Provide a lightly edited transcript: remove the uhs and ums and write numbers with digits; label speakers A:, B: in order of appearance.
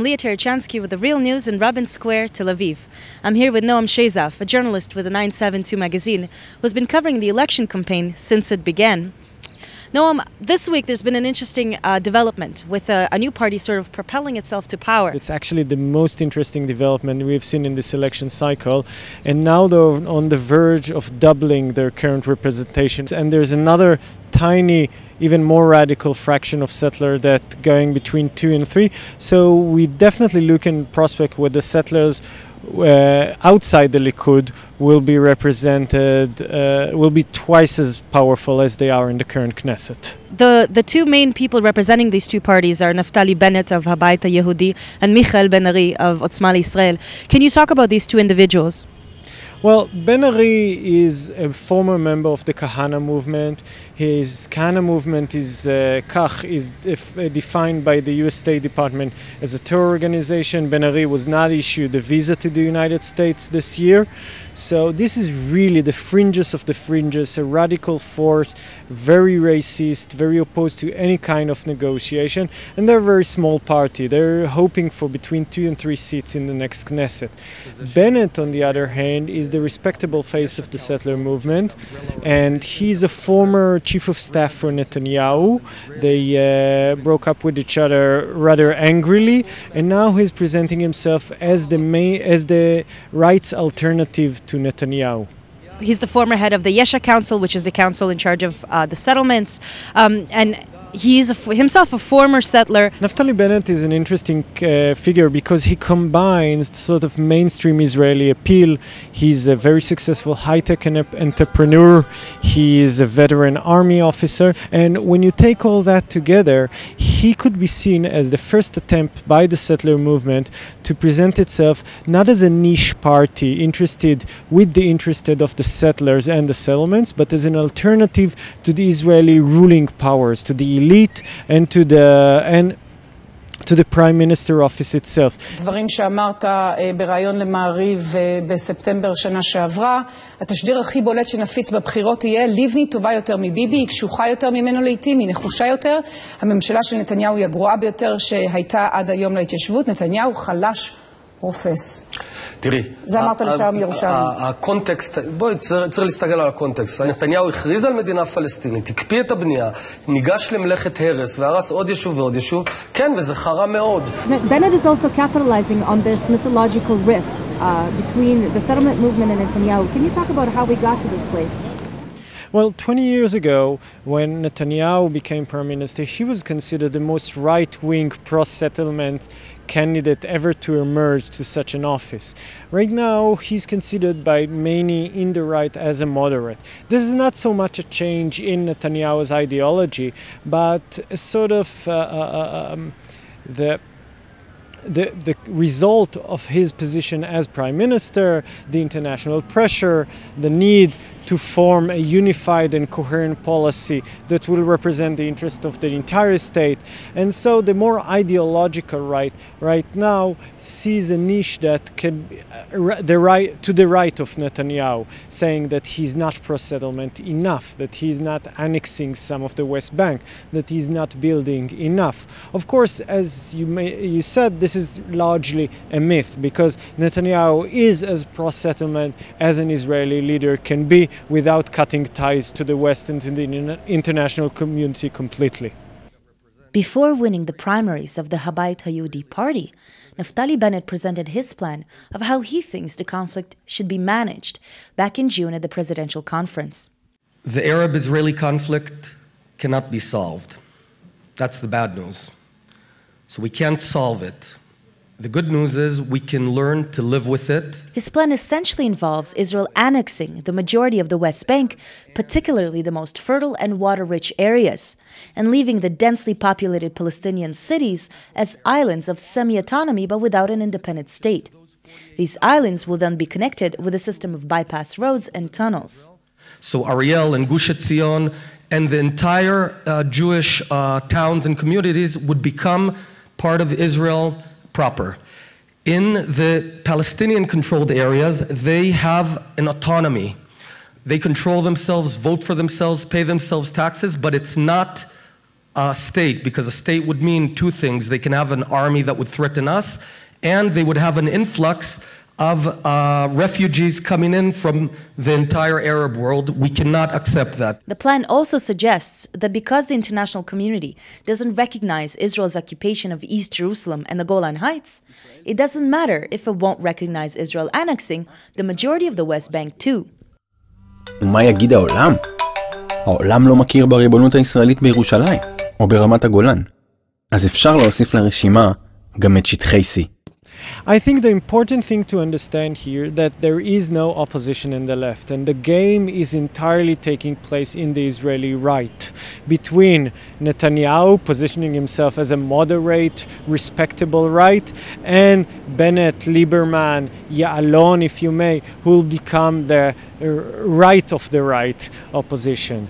A: Leah Terechansky with the Real News in Rabin Square, Tel Aviv. I'm here with Noam Sheizaf, a journalist with the 972 magazine, who's been covering the election campaign since it began. Noam, this week there's been an interesting development with a new party sort of propelling itself to power.
B: It's actually the most interesting development we've seen in this election cycle, and now they're on the verge of doubling their current representation. And there's another tiny, even more radical fraction of settler that going between 2 and 3. So we definitely look in prospect with the settlers outside the Likud will be represented, will be twice as powerful as they are in the current Knesset.
A: The two main people representing these two parties are Naftali Bennett of Habayit HaYehudi and Michael Ben-Ari of Otzma Yisrael. Can you talk about these two individuals?
B: Well, Ben-Ari is a former member of the Kahana movement. His Kahana movement is defined by the U.S. State Department as a terror organization. Ben-Ari was not issued a visa to the United States this year. So this is really the fringes of the fringes, a radical force, very racist, very opposed to any kind of negotiation. And they're a very small party. They're hoping for between 2 and 3 seats in the next Knesset. Bennett, on the other hand, is the respectable face of the settler movement, and he's a former chief of staff for Netanyahu. They broke up with each other rather angrily, and now he's presenting himself as the right's alternative to Netanyahu.
A: He's the former head of the Yesha Council, which is the council in charge of the settlements, and he's himself a former settler.
B: Naftali Bennett is an interesting figure because he combines the sort of mainstream Israeli appeal. He's a very successful high-tech entrepreneur. He is a veteran army officer. And when you take all that together, he could be seen as the first attempt by the settler movement to present itself not as a niche party interested with the interest of the settlers and the settlements, but as an alternative to the Israeli ruling powers, to the elite and to the Prime Minister office itself.
C: דברים שאמרת בראיון למעריב בספטמבר שנה שעברה, התשדיר הכי בולט שנפיץ בבחירות יהיה לבני טובה יותר מביבי, היא קשוחה יותר ממנו לעתים, היא נחושה יותר. הממשלה של נתניהו היא הגרועה ביותר שהייתה עד היום להתיישבות. נתניהו חלש רופס.
D: תראי,
C: זה אמרת לשם ירושלים.
D: הקונטקסט, בואי, צריך להסתכל על הקונטקסט. נתניהו הכריז על מדינה פלסטינית, הקפיא את הבנייה, ניגש למלאכת הרס והרס עוד יישוב ועוד יישוב. כן, וזה חרה מאוד.
A: Bennett is also capitalizing on this mythological rift between the settlement movement and Netanyahu. Can you talk about how we got to this place?
B: Well, 20 years ago, when Netanyahu became prime minister, he was considered the most right-wing pro-settlement candidate ever to emerge to such an office. Right now, he's considered by many in the right as a moderate. This is not so much a change in Netanyahu's ideology, but a sort of the result of his position as prime minister, the international pressure, the need to form a unified and coherent policy that will represent the interest of the entire state. And so the more ideological right now sees a niche that can to the right of Netanyahu, saying that he's not pro-settlement enough, that he's not annexing some of the West Bank, that he's not building enough. Of course, as you said, this is largely a myth, because Netanyahu is as pro-settlement as an Israeli leader can be, without cutting ties to the West and to the international community completely.
A: Before winning the primaries of the Habayit HaYehudi party, Naftali Bennett presented his plan of how he thinks the conflict should be managed back in June at the presidential conference.
E: The Arab-Israeli conflict cannot be solved. That's the bad news. So we can't solve it. The good news is we can learn to live with it.
A: His plan essentially involves Israel annexing the majority of the West Bank, particularly the most fertile and water-rich areas, and leaving the densely populated Palestinian cities as islands of semi-autonomy but without an independent state. These islands will then be connected with a system of bypass roads and tunnels.
E: So Ariel and Gush Etzion and the entire Jewish towns and communities would become part of Israel proper. In the Palestinian-controlled areas, they have an autonomy. They control themselves, vote for themselves, pay themselves taxes, but it's not a state, because a state would mean two things. They can have an army that would threaten us, and they would have an influx of refugees coming in from the entire Arab world. We cannot accept that.
A: The plan also suggests that because the international community doesn't recognize Israel's occupation of East Jerusalem and the Golan Heights, it doesn't matter if it won't recognize Israel annexing the majority of the West Bank too.
F: ומה יגיד העולם? העולם לא מכיר בריבונות הישראלית בירושלים, או ברמת הגולן. אז אפשר להוסיף לרשימה גם את שטחי C.
B: I think the important thing to understand here that there is no opposition in the left, and the game is entirely taking place in the Israeli right, between Netanyahu positioning himself as a moderate, respectable right, and Bennett, Lieberman, Ya'alon, if you may, who will become the right of the right opposition.